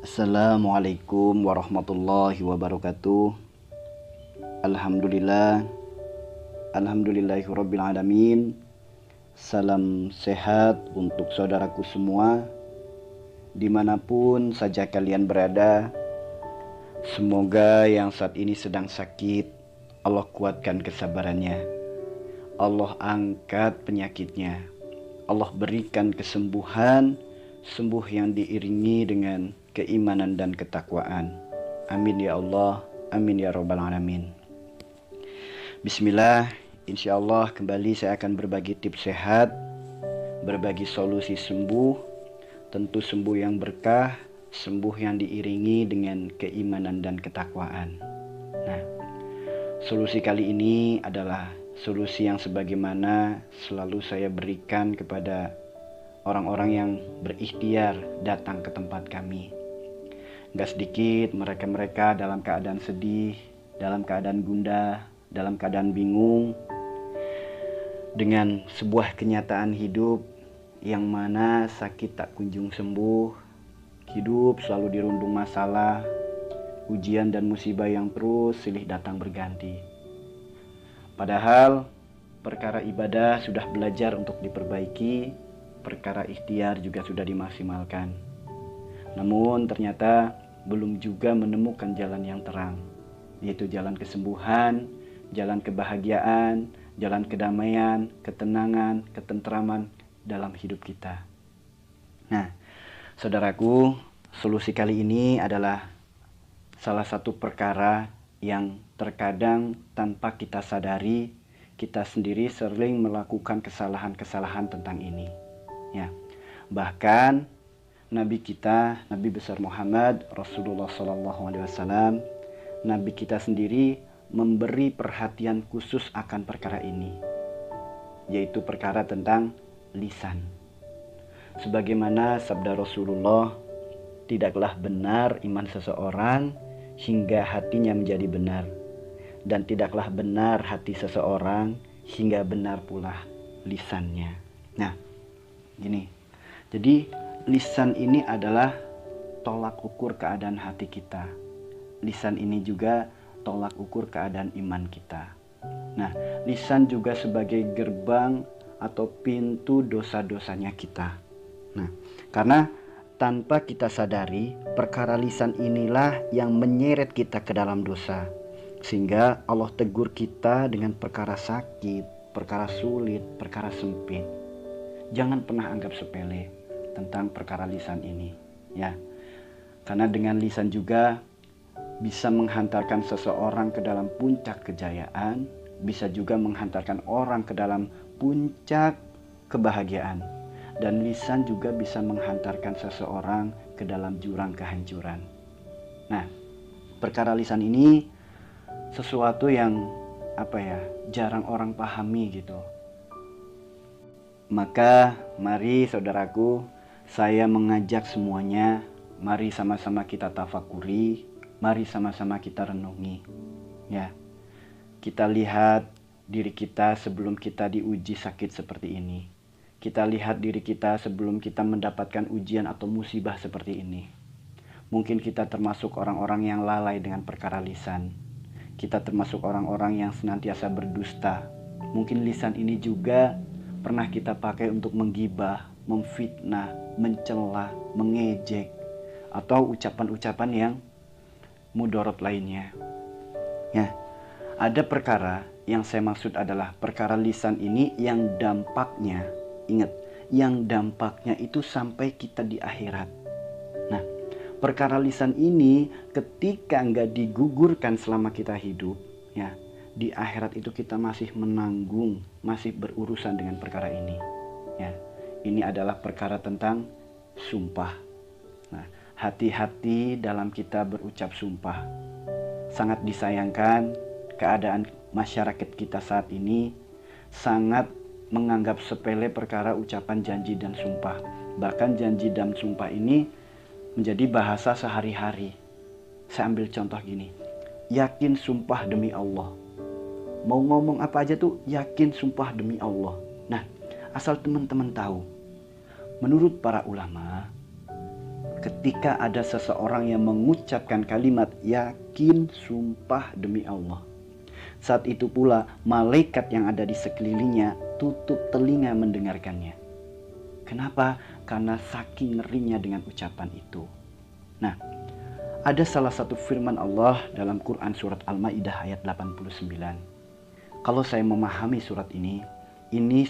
Assalamualaikum warahmatullahi wabarakatuh. Alhamdulillah, alhamdulillahirabbil alamin. Salam sehat untuk saudaraku semua, dimanapun saja kalian berada. Semoga yang saat ini sedang sakit, Allah kuatkan kesabarannya, Allah angkat penyakitnya, Allah berikan kesembuhan, sembuh yang diiringi dengan keimanan dan ketakwaan. Amin ya Allah, amin ya rabbal alamin. Bismillah, insya Allah kembali saya akan berbagi tips sehat, berbagi solusi sembuh, tentu sembuh yang berkah, sembuh yang diiringi dengan keimanan dan ketakwaan. Nah, solusi kali ini adalah solusi yang sebagaimana selalu saya berikan kepada orang-orang yang berikhtiar datang ke tempat kami. Gak sedikit mereka-mereka dalam keadaan sedih, dalam keadaan gundah, dalam keadaan bingung, dengan sebuah kenyataan hidup yang mana sakit tak kunjung sembuh, hidup selalu dirundung masalah, ujian dan musibah yang terus silih datang berganti. Padahal perkara ibadah sudah belajar untuk diperbaiki, perkara ikhtiar juga sudah dimaksimalkan. Namun ternyata belum juga menemukan jalan yang terang, yaitu jalan kesembuhan, jalan kebahagiaan, jalan kedamaian, ketenangan, ketentraman dalam hidup kita. Nah, saudaraku, solusi kali ini adalah salah satu perkara yang terkadang tanpa kita sadari, kita sendiri sering melakukan kesalahan-kesalahan tentang ini. Ya, bahkan Nabi kita, Nabi besar Muhammad Rasulullah SAW, Nabi kita sendiri memberi perhatian khusus akan perkara ini, yaitu perkara tentang lisan. Sebagaimana sabda Rasulullah, tidaklah benar iman seseorang hingga hatinya menjadi benar, dan tidaklah benar hati seseorang hingga benar pula lisannya. Nah, gini, jadi lisan ini adalah tolak ukur keadaan hati kita. Lisan ini juga tolak ukur keadaan iman kita. Nah, lisan juga sebagai gerbang atau pintu dosa-dosanya kita. Nah, karena tanpa kita sadari, perkara lisan inilah yang menyeret kita ke dalam dosa. Sehingga Allah tegur kita dengan perkara sakit, perkara sulit, perkara sempit. Jangan pernah anggap sepele tentang perkara lisan ini, ya. Karena dengan lisan juga bisa menghantarkan seseorang ke dalam puncak kejayaan, bisa juga menghantarkan orang ke dalam puncak kebahagiaan, dan lisan juga bisa menghantarkan seseorang ke dalam jurang kehancuran. Nah, perkara lisan ini sesuatu yang jarang orang pahami gitu. Maka mari saudaraku, saya mengajak semuanya, mari sama-sama kita tafakuri, mari sama-sama kita renungi. Ya, kita lihat diri kita sebelum kita diuji sakit seperti ini. Kita lihat diri kita sebelum kita mendapatkan ujian atau musibah seperti ini. Mungkin kita termasuk orang-orang yang lalai dengan perkara lisan. Kita termasuk orang-orang yang senantiasa berdusta. Mungkin lisan ini juga pernah kita pakai untuk menggibah, memfitnah, mencela, mengejek, atau ucapan-ucapan yang mudorot lainnya. Ya, ada perkara yang saya maksud adalah perkara lisan ini yang dampaknya, ingat, yang dampaknya itu sampai kita di akhirat. Nah, perkara lisan ini ketika nggak digugurkan selama kita hidup, ya, di akhirat itu kita masih menanggung, masih berurusan dengan perkara ini. Ya, ini adalah perkara tentang sumpah. Nah, hati-hati dalam kita berucap sumpah. Sangat disayangkan keadaan masyarakat kita saat ini sangat menganggap sepele perkara ucapan janji dan sumpah. Bahkan janji dan sumpah ini menjadi bahasa sehari-hari. Saya ambil contoh gini, yakin sumpah demi Allah. Mau ngomong apa aja tuh yakin sumpah demi Allah. Nah, asal teman-teman tahu, menurut para ulama, ketika ada seseorang yang mengucapkan kalimat yakin, sumpah demi Allah. Saat itu pula malaikat yang ada di sekelilingnya tutup telinga mendengarkannya. Kenapa? Karena saking ngerinya dengan ucapan itu. Nah, ada salah satu firman Allah dalam Quran surat Al-Maidah ayat 89. Kalau saya memahami surat ini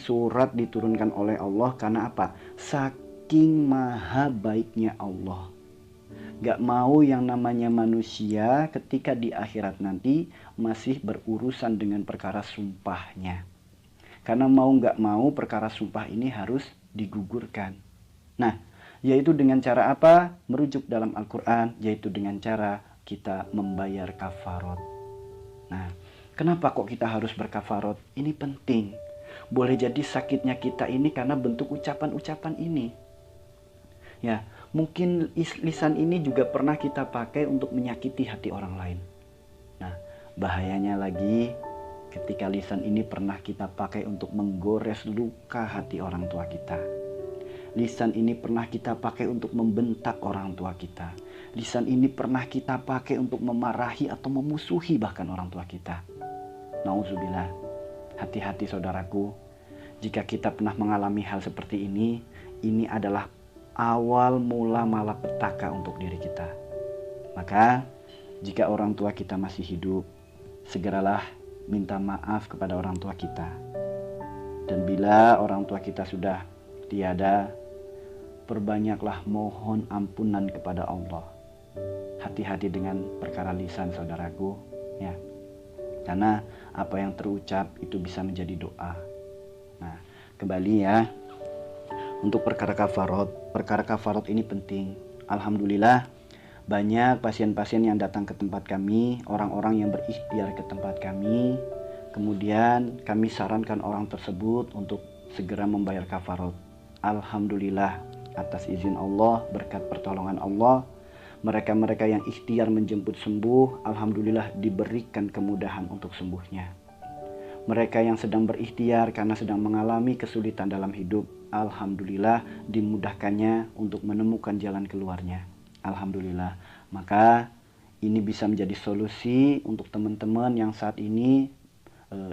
surat diturunkan oleh Allah karena apa? Saking maha baiknya Allah. Gak mau yang namanya manusia ketika di akhirat nanti masih berurusan dengan perkara sumpahnya. Karena mau gak mau perkara sumpah ini harus digugurkan. Nah, yaitu dengan cara apa? Merujuk dalam Al-Quran, yaitu dengan cara kita membayar kafarot. Nah, kenapa kok kita harus berkafarot? Ini penting. Boleh jadi sakitnya kita ini karena bentuk ucapan-ucapan ini. Ya, mungkin lisan ini juga pernah kita pakai untuk menyakiti hati orang lain. Nah, bahayanya lagi ketika lisan ini pernah kita pakai untuk menggores luka hati orang tua kita. Lisan ini pernah kita pakai untuk membentak orang tua kita. Lisan ini pernah kita pakai untuk memarahi atau memusuhi bahkan orang tua kita. Nauzubillah. Hati-hati saudaraku. Jika kita pernah mengalami hal seperti ini adalah awal mula malapetaka untuk diri kita. Maka jika orang tua kita masih hidup, segeralah minta maaf kepada orang tua kita. Dan bila orang tua kita sudah tiada, perbanyaklah mohon ampunan kepada Allah. Hati-hati dengan perkara lisan saudaraku, ya. Karena apa yang terucap itu bisa menjadi doa. Nah, kembali ya. Untuk perkara kafarot ini penting. Alhamdulillah banyak pasien-pasien yang datang ke tempat kami, orang-orang yang berikhtiar ke tempat kami. Kemudian kami sarankan orang tersebut untuk segera membayar kafarot. Alhamdulillah atas izin Allah, berkat pertolongan Allah, mereka-mereka yang ikhtiar menjemput sembuh, alhamdulillah diberikan kemudahan untuk sembuhnya. Mereka yang sedang berikhtiar karena sedang mengalami kesulitan dalam hidup, alhamdulillah dimudahkannya untuk menemukan jalan keluarnya. Alhamdulillah. Maka ini bisa menjadi solusi untuk teman-teman yang saat ini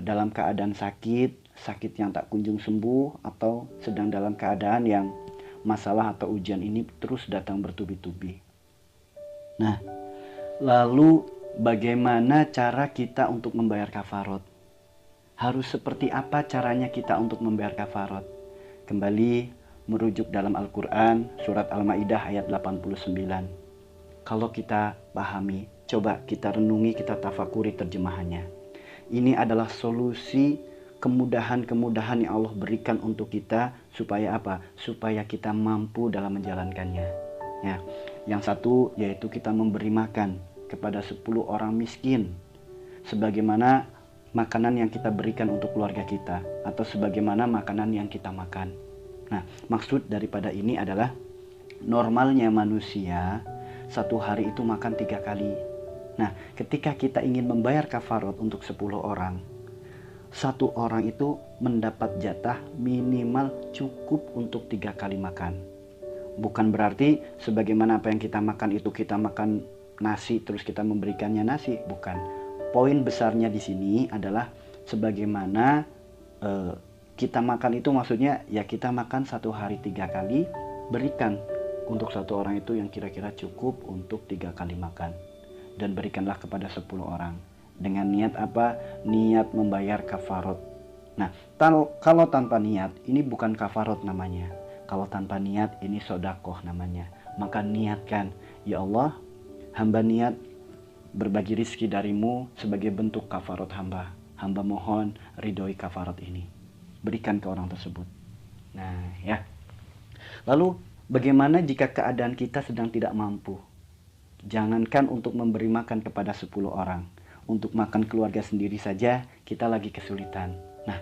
dalam keadaan sakit yang tak kunjung sembuh, atau sedang dalam keadaan yang masalah atau ujian ini terus datang bertubi-tubi. Nah, lalu bagaimana cara kita untuk membayar kafarot? Harus seperti apa caranya kita untuk membayar kafarot? Kembali merujuk dalam Al-Quran surat Al-Maidah ayat 89. Kalau kita pahami, coba kita renungi, kita tafakuri terjemahannya. Ini adalah solusi kemudahan-kemudahan yang Allah berikan untuk kita supaya apa? Supaya kita mampu dalam menjalankannya. Ya, yang satu yaitu kita memberi makan kepada 10 orang miskin sebagaimana makanan yang kita berikan untuk keluarga kita, atau sebagaimana makanan yang kita makan. Nah, maksud daripada ini adalah normalnya manusia satu hari itu makan 3 kali. Nah, ketika kita ingin membayar kafarot untuk 10 orang, satu orang itu mendapat jatah minimal cukup untuk 3 kali makan. Bukan berarti sebagaimana apa yang kita makan itu kita makan nasi terus kita memberikannya nasi, bukan. Poin besarnya di sini adalah sebagaimana kita makan itu, maksudnya ya kita makan satu hari 3 kali, berikan untuk satu orang itu yang kira-kira cukup untuk 3 kali makan, dan berikanlah kepada 10 orang dengan niat apa? Niat membayar kafarot. Nah, kalau tanpa niat ini bukan kafarot namanya. Kalau tanpa niat ini sodakoh namanya. Maka niatkan, ya Allah, hamba niat berbagi rizki darimu sebagai bentuk kafarot hamba. Hamba mohon ridhoi kafarot ini. Berikan ke orang tersebut. Nah, ya. Lalu bagaimana jika keadaan kita sedang tidak mampu? Jangankan untuk memberi makan kepada 10 orang. Untuk makan keluarga sendiri saja kita lagi kesulitan. Nah,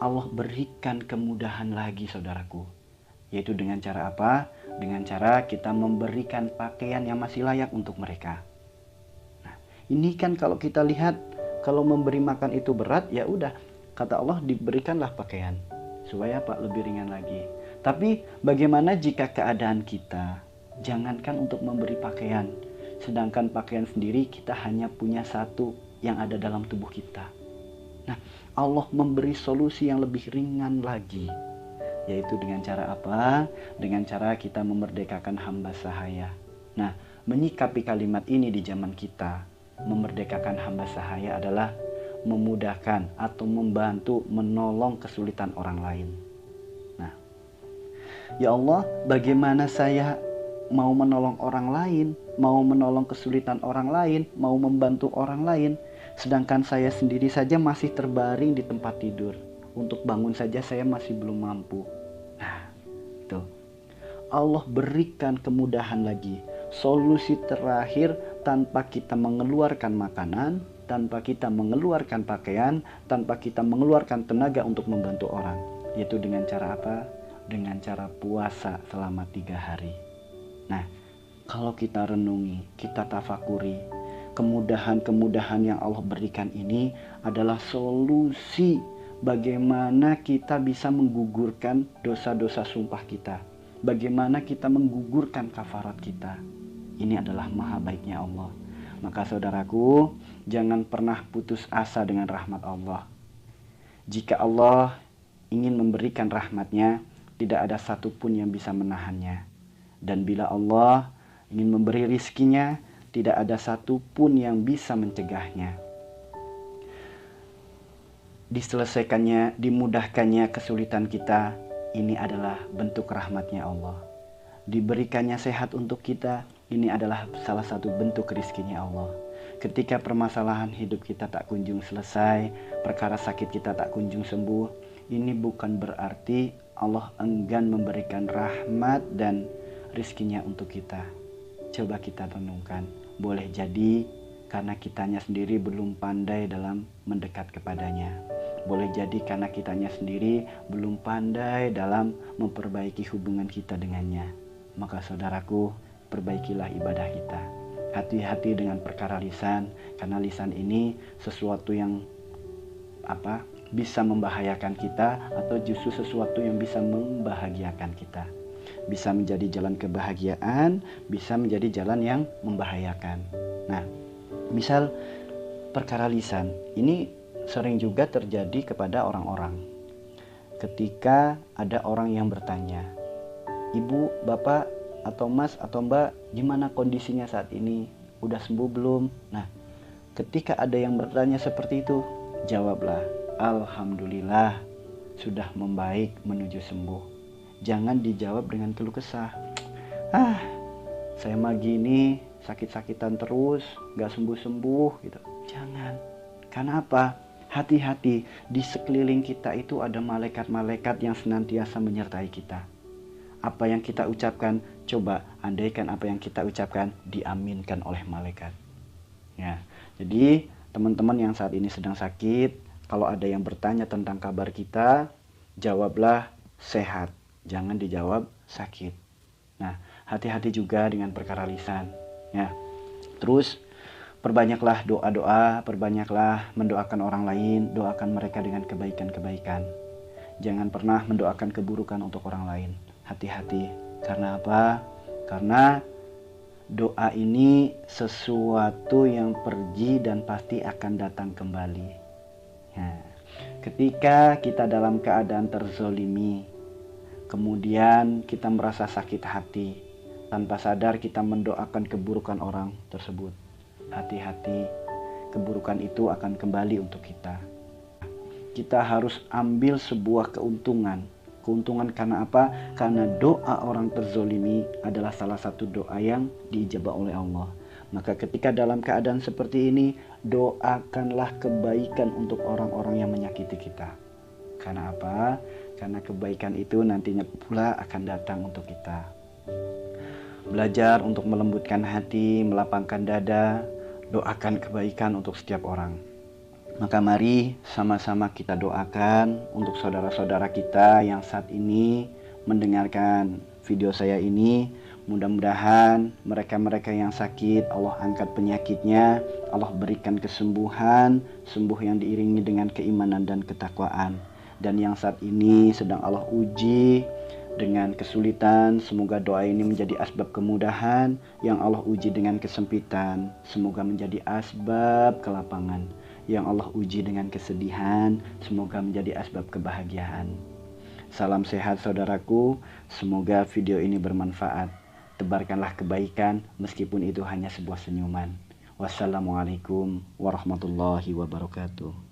Allah berikan kemudahan lagi saudaraku. Yaitu dengan cara apa? Dengan cara kita memberikan pakaian yang masih layak untuk mereka. Nah, ini kan kalau kita lihat, kalau memberi makan itu berat, ya udah, kata Allah diberikanlah pakaian. Supaya apa? Lebih ringan lagi. Tapi bagaimana jika keadaan kita Jangankan untuk memberi pakaian, sedangkan pakaian sendiri kita hanya punya satu yang ada dalam tubuh kita. Nah, Allah memberi solusi yang lebih ringan lagi, yaitu dengan cara apa? Dengan cara kita memerdekakan hamba sahaya. Nah, menyikapi kalimat ini di zaman kita, memerdekakan hamba sahaya adalah memudahkan atau membantu menolong kesulitan orang lain. Nah, ya Allah, bagaimana saya mau menolong orang lain, mau menolong kesulitan orang lain, mau membantu orang lain, sedangkan saya sendiri saja masih terbaring di tempat tidur. Untuk bangun saja saya masih belum mampu. Nah, tuh. Allah berikan kemudahan lagi. Solusi terakhir tanpa kita mengeluarkan makanan, tanpa kita mengeluarkan pakaian, tanpa kita mengeluarkan tenaga untuk membantu orang. Yaitu dengan cara apa? Dengan cara puasa selama 3 hari. Nah, kalau kita renungi, kita tafakuri, kemudahan-kemudahan yang Allah berikan ini adalah solusi bagaimana kita bisa menggugurkan dosa-dosa sumpah kita. Bagaimana kita menggugurkan kafarat kita. Ini adalah maha baiknya Allah. Maka saudaraku, jangan pernah putus asa dengan rahmat Allah. Jika Allah ingin memberikan rahmatnya, tidak ada satupun yang bisa menahannya. Dan bila Allah ingin memberi rizkinya, tidak ada satupun yang bisa mencegahnya. Diselesaikannya, dimudahkannya kesulitan kita, ini adalah bentuk rahmatnya Allah. Diberikannya sehat untuk kita, ini adalah salah satu bentuk rizkinya Allah. Ketika permasalahan hidup kita tak kunjung selesai, perkara sakit kita tak kunjung sembuh, ini bukan berarti Allah enggan memberikan rahmat dan rizkinya untuk kita. Coba kita renungkan. Boleh jadi karena kitanya sendiri belum pandai dalam mendekat kepadanya. Boleh jadi karena kitanya sendiri belum pandai dalam memperbaiki hubungan kita dengannya. Maka saudaraku, perbaikilah ibadah kita. Hati-hati dengan perkara lisan, karena lisan ini sesuatu yang bisa membahayakan kita, atau justru sesuatu yang bisa membahagiakan kita. Bisa menjadi jalan kebahagiaan, bisa menjadi jalan yang membahayakan. Nah, misal perkara lisan ini sering juga terjadi kepada orang-orang. Ketika ada orang yang bertanya, "Ibu, Bapak, atau Mas, atau Mbak, gimana kondisinya saat ini? Udah sembuh belum?" Nah, ketika ada yang bertanya seperti itu, jawablah, "Alhamdulillah, sudah membaik menuju sembuh." Jangan dijawab dengan keluh kesah. Saya mah gini, sakit-sakitan terus, gak sembuh-sembuh gitu. Jangan. Karena apa? Hati-hati, di sekeliling kita itu ada malaikat-malaikat yang senantiasa menyertai kita. Apa yang kita ucapkan, coba andaikan apa yang kita ucapkan diaminkan oleh malaikat. Ya, jadi teman-teman yang saat ini sedang sakit, kalau ada yang bertanya tentang kabar kita, jawablah sehat. Jangan dijawab sakit. Nah, hati-hati juga dengan perkara lisan. Ya. Terus perbanyaklah doa-doa, perbanyaklah mendoakan orang lain, doakan mereka dengan kebaikan-kebaikan. Jangan pernah mendoakan keburukan untuk orang lain. Hati-hati. Karena apa? Karena doa ini sesuatu yang pergi dan pasti akan datang kembali. Nah, ketika kita dalam keadaan terzolimi, kemudian kita merasa sakit hati, tanpa sadar kita mendoakan keburukan orang tersebut. Hati-hati, keburukan itu akan kembali untuk kita. Kita harus ambil sebuah keuntungan. Keuntungan karena apa? Karena doa orang terzolimi adalah salah satu doa yang diijabah oleh Allah. Maka ketika dalam keadaan seperti ini, doakanlah kebaikan untuk orang-orang yang menyakiti kita. Karena apa? Karena kebaikan itu nantinya pula akan datang untuk kita. Belajar untuk melembutkan hati, melapangkan dada, doakan kebaikan untuk setiap orang. Maka mari sama-sama kita doakan untuk saudara-saudara kita yang saat ini mendengarkan video saya ini. Mudah-mudahan mereka-mereka yang sakit, Allah angkat penyakitnya, Allah berikan kesembuhan, sembuh yang diiringi dengan keimanan dan ketakwaan. Dan yang saat ini sedang Allah uji, dengan kesulitan, semoga doa ini menjadi asbab kemudahan. Yang Allah uji dengan kesempitan, semoga menjadi asbab kelapangan. Yang Allah uji dengan kesedihan, semoga menjadi asbab kebahagiaan. Salam sehat saudaraku, semoga video ini bermanfaat. Tebarkanlah kebaikan meskipun itu hanya sebuah senyuman. Wassalamualaikum warahmatullahi wabarakatuh.